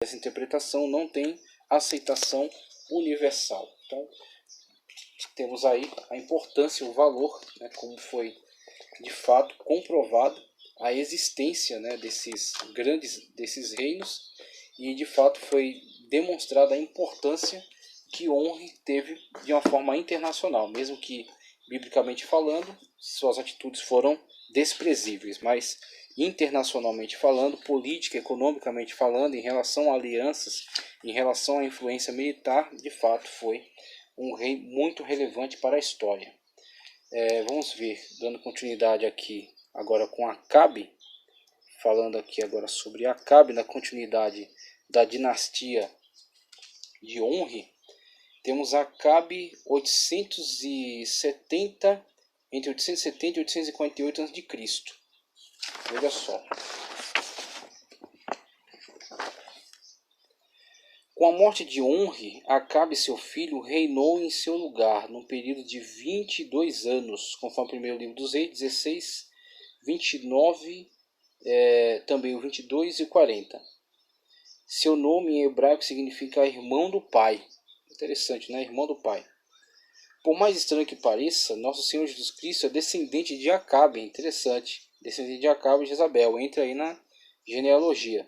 essa interpretação não tem aceitação universal. Então, temos aí a importância, o valor, né, como foi de fato comprovado a existência, né, desses reinos, e de fato foi demonstrada a importância que Onri teve de uma forma internacional, mesmo que biblicamente falando suas atitudes foram desprezíveis, mas internacionalmente falando, política, economicamente falando, em relação a alianças, em relação à influência militar, de fato foi um rei muito relevante para a história. Vamos ver, dando continuidade aqui agora com Acabe, falando aqui agora sobre Acabe na continuidade da dinastia de Onri. Temos Acabe 870, entre 870 e 848 a.C. Veja só. Com a morte de Onri, Acabe, seu filho, reinou em seu lugar, num período de 22 anos, conforme o primeiro livro dos Reis, 16, 29, também o 22 e o 40. Seu nome em hebraico significa irmão do pai. Interessante, né? Irmão do pai. Por mais estranho que pareça, nosso Senhor Jesus Cristo é descendente de Acabe. Interessante. Descendente de Acabe e Jezabel. Entra aí na genealogia.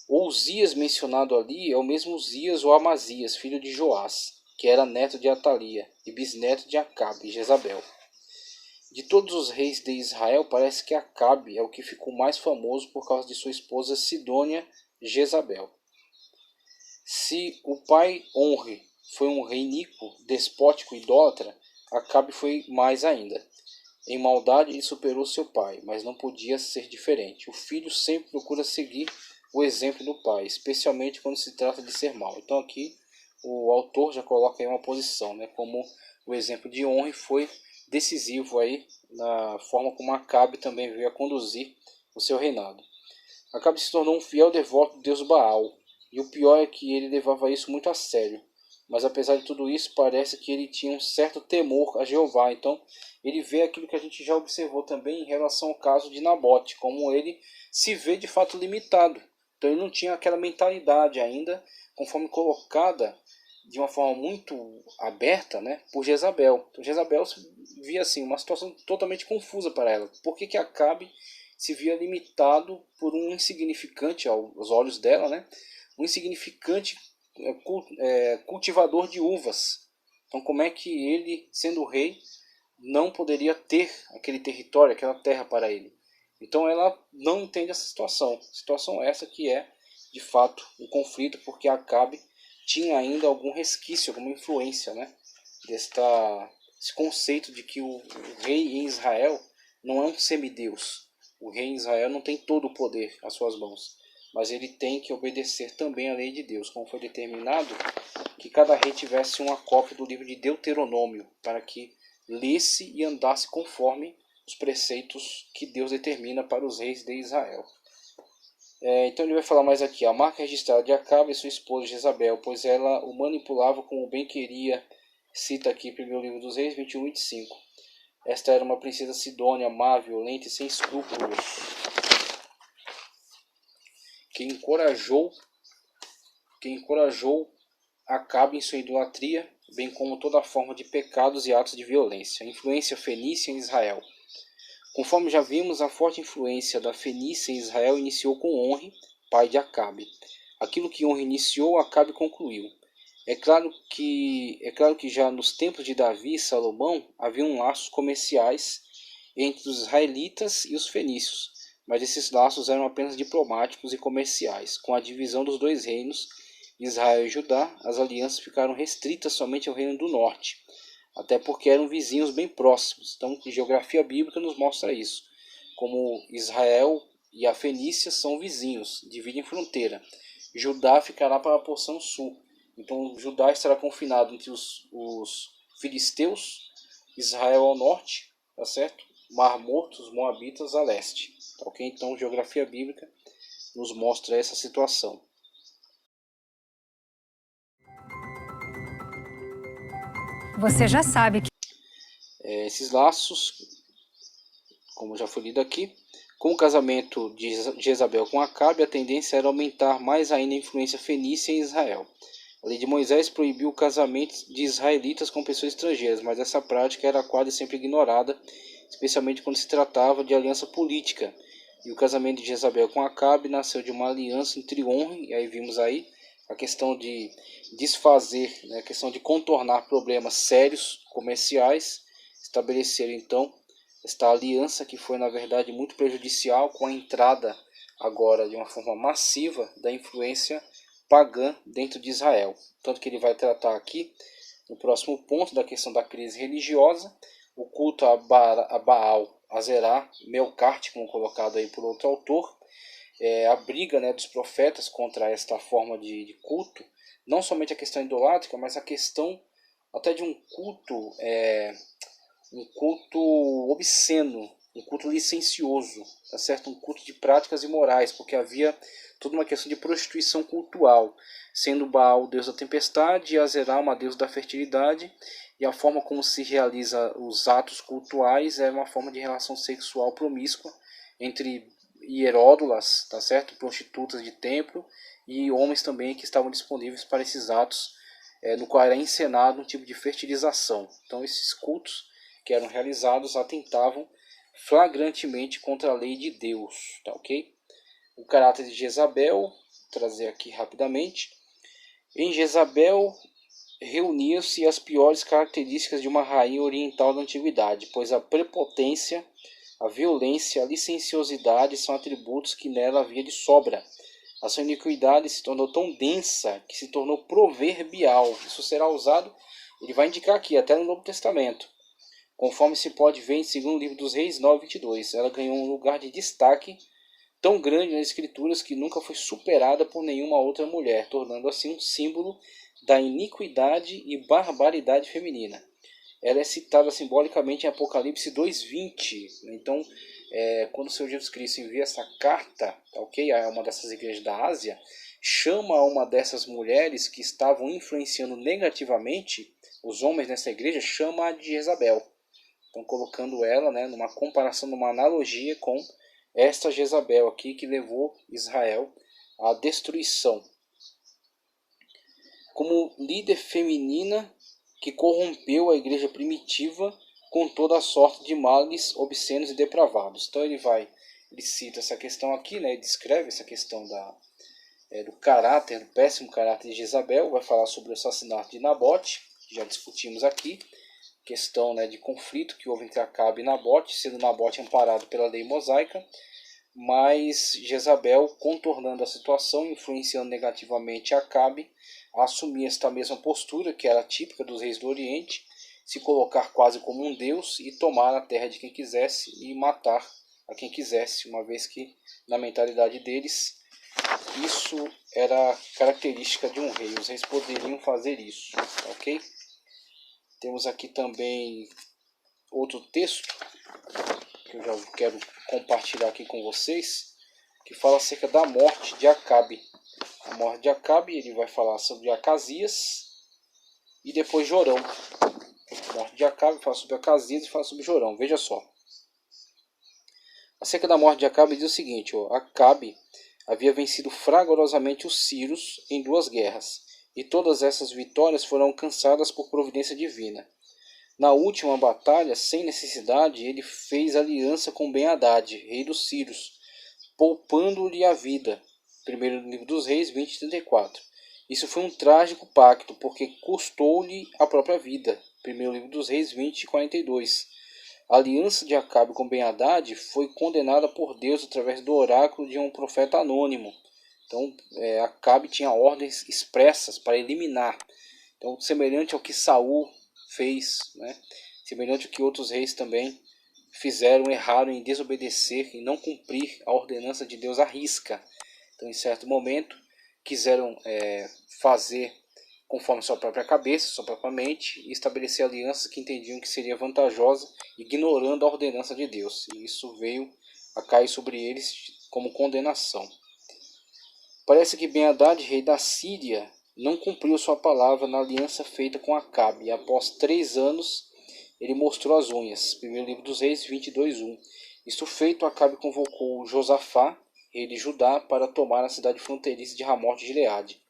O Uzias mencionado ali é o mesmo Uzias ou Amazias, filho de Joás, que era neto de Atalia e bisneto de Acabe e Jezabel. De todos os reis de Israel, parece que Acabe é o que ficou mais famoso por causa de sua esposa Sidônia Jezabel. Se o pai Onri foi um rei iníquo, despótico e idólatra, Acabe foi mais ainda. Em maldade ele superou seu pai, mas não podia ser diferente. O filho sempre procura seguir o exemplo do pai, especialmente quando se trata de ser mau. Então aqui o autor já coloca aí uma posição, né, como o exemplo de Onri foi decisivo aí na forma como Acabe também veio a conduzir o seu reinado. Acabe se tornou um fiel devoto do deus Baal, e o pior é que ele levava isso muito a sério. Mas apesar de tudo isso, parece que ele tinha um certo temor a Jeová. Então ele vê aquilo que a gente já observou também em relação ao caso de Nabote, como ele se vê de fato limitado. Então ele não tinha aquela mentalidade ainda, conforme colocada de uma forma muito aberta, né, por Jezabel. Então Jezabel via assim uma situação totalmente confusa para ela. Por que Acabe se via limitado por um insignificante, aos olhos dela, né, um insignificante cultivador de uvas? Então como é que ele, sendo rei, não poderia ter aquele território, aquela terra para ele? Então ela não entende essa situação essa que é de fato um conflito, porque Acabe tinha ainda algum resquício, alguma influência, né, esse conceito de que o rei em Israel não é um semideus. O rei em Israel não tem todo o poder às suas mãos, mas ele tem que obedecer também à lei de Deus, como foi determinado que cada rei tivesse uma cópia do livro de Deuteronômio, para que lesse e andasse conforme os preceitos que Deus determina para os reis de Israel. Então ele vai falar mais aqui: a marca registrada de Acabe e sua esposa Jezabel, pois ela o manipulava como bem queria. Cita aqui primeiro livro dos Reis 21 e 25. Esta era uma princesa sidônia, má, violenta e sem escrúpulos, que encorajou Acabe em sua idolatria, bem como toda forma de pecados e atos de violência. A influência fenícia em Israel. Conforme já vimos, a forte influência da Fenícia em Israel iniciou com Onri, pai de Acabe. Aquilo que Onri iniciou, Acabe concluiu. É claro que já nos tempos de Davi e Salomão haviam laços comerciais entre os israelitas e os fenícios, mas esses laços eram apenas diplomáticos e comerciais. Com a divisão dos dois reinos, Israel e Judá, as alianças ficaram restritas somente ao reino do norte, até porque eram vizinhos bem próximos. Então, a geografia bíblica nos mostra isso, como Israel e a Fenícia são vizinhos, dividem fronteira. Judá ficará para a porção sul. Então, Judá estará confinado entre os filisteus, Israel ao norte, tá certo? Mar Morto, os moabitas a leste. Tá, ok? Então, a geografia bíblica nos mostra essa situação. Você já sabe que Esses laços, como já foi lido aqui, Com o casamento de Jezabel com Acabe, a tendência era aumentar mais ainda a influência fenícia em Israel. A lei de Moisés proibiu o casamento de israelitas com pessoas estrangeiras, mas essa prática era quase sempre ignorada, especialmente quando se tratava de aliança política. E o casamento de Jezabel com Acabe nasceu de uma aliança entre Onri, e aí vimos aí a questão de desfazer, né, a questão de contornar problemas sérios comerciais, estabeleceram então esta aliança que foi na verdade muito prejudicial com a entrada agora de uma forma massiva da influência pagã dentro de Israel. Tanto que ele vai tratar aqui no próximo ponto da questão da crise religiosa, o culto a Baal, a Zerá, Melcarte, como colocado aí por outro autor, a briga, né, dos profetas contra esta forma de culto, não somente a questão idolátrica, mas a questão até de um culto obsceno, um culto licencioso, tá certo? Um culto de práticas imorais, porque havia toda uma questão de prostituição cultural, sendo Baal o deus da tempestade e Azerá uma deusa da fertilidade, e a forma como se realiza os atos cultuais é uma forma de relação sexual promíscua entre hieródulas, tá certo? Prostitutas de templo e homens também que estavam disponíveis para esses atos, no qual era encenado um tipo de fertilização. Então esses cultos que eram realizados atentavam flagrantemente contra a lei de Deus, tá ok? O caráter de Jezabel, vou trazer aqui rapidamente. Em Jezabel reuniam-se as piores características de uma rainha oriental da antiguidade, pois a prepotência, a violência, a licenciosidade são atributos que nela havia de sobra. A sua iniquidade se tornou tão densa que se tornou proverbial. Isso será usado, ele vai indicar aqui, até no Novo Testamento. Conforme se pode ver em 2º livro dos Reis 9:22, ela ganhou um lugar de destaque tão grande nas escrituras que nunca foi superada por nenhuma outra mulher, tornando assim um símbolo da iniquidade e barbaridade feminina. Ela é citada simbolicamente em Apocalipse 2:20. Então, quando o Senhor Jesus Cristo envia essa carta, ok, a uma dessas igrejas da Ásia, chama uma dessas mulheres que estavam influenciando negativamente os homens nessa igreja, chama-a de Jezabel. Então, colocando ela, né, numa comparação, numa analogia com esta Jezabel aqui que levou Israel à destruição. Como líder feminina que corrompeu a igreja primitiva com toda a sorte de males obscenos e depravados. Então ele cita essa questão aqui, né, ele descreve essa questão do caráter, do péssimo caráter de Jezabel, vai falar sobre o assassinato de Nabote, que já discutimos aqui, questão, né, de conflito que houve entre Acabe e Nabote, sendo Nabote amparado pela lei mosaica, mas Jezabel, contornando a situação, influenciando negativamente Acabe, a assumir esta mesma postura, que era típica dos reis do Oriente, se colocar quase como um deus e tomar a terra de quem quisesse e matar a quem quisesse, uma vez que, na mentalidade deles, isso era característica de um rei. Os reis poderiam fazer isso, ok? Temos aqui também outro texto que eu já quero compartilhar aqui com vocês, que fala acerca da morte de Acabe. A morte de Acabe, ele vai falar sobre Acasias e depois Jorão. A morte de Acabe fala sobre Acasias e fala sobre Jorão. Veja só. Acerca da morte de Acabe diz o seguinte: Acabe havia vencido fragorosamente os sírios em 2 guerras, e todas essas vitórias foram alcançadas por providência divina. Na última batalha, sem necessidade, ele fez aliança com Ben-Hadad, rei dos sírios, poupando-lhe a vida. 1º livro dos Reis 20:34. Isso foi um trágico pacto, porque custou-lhe a própria vida. 1º livro dos Reis 20:42. A aliança de Acabe com Ben-Hadad foi condenada por Deus através do oráculo de um profeta anônimo. Então, Acabe tinha ordens expressas para eliminar. Então, semelhante ao que Saul fez, né? Semelhante ao que outros reis também fizeram, erraram em desobedecer e não cumprir a ordenança de Deus à risca. Então, em certo momento, quiseram fazer conforme sua própria cabeça, sua própria mente, e estabelecer alianças que entendiam que seria vantajosa, ignorando a ordenança de Deus. E isso veio a cair sobre eles como condenação. Parece que Ben-Hadad, rei da Síria, não cumpriu sua palavra na aliança feita com Acabe, e após 3 anos ele mostrou as unhas. 1º livro dos Reis 22:1. Isto feito, Acabe convocou Josafá, rei de Judá, para tomar a cidade fronteiriça de Ramote de Gileade.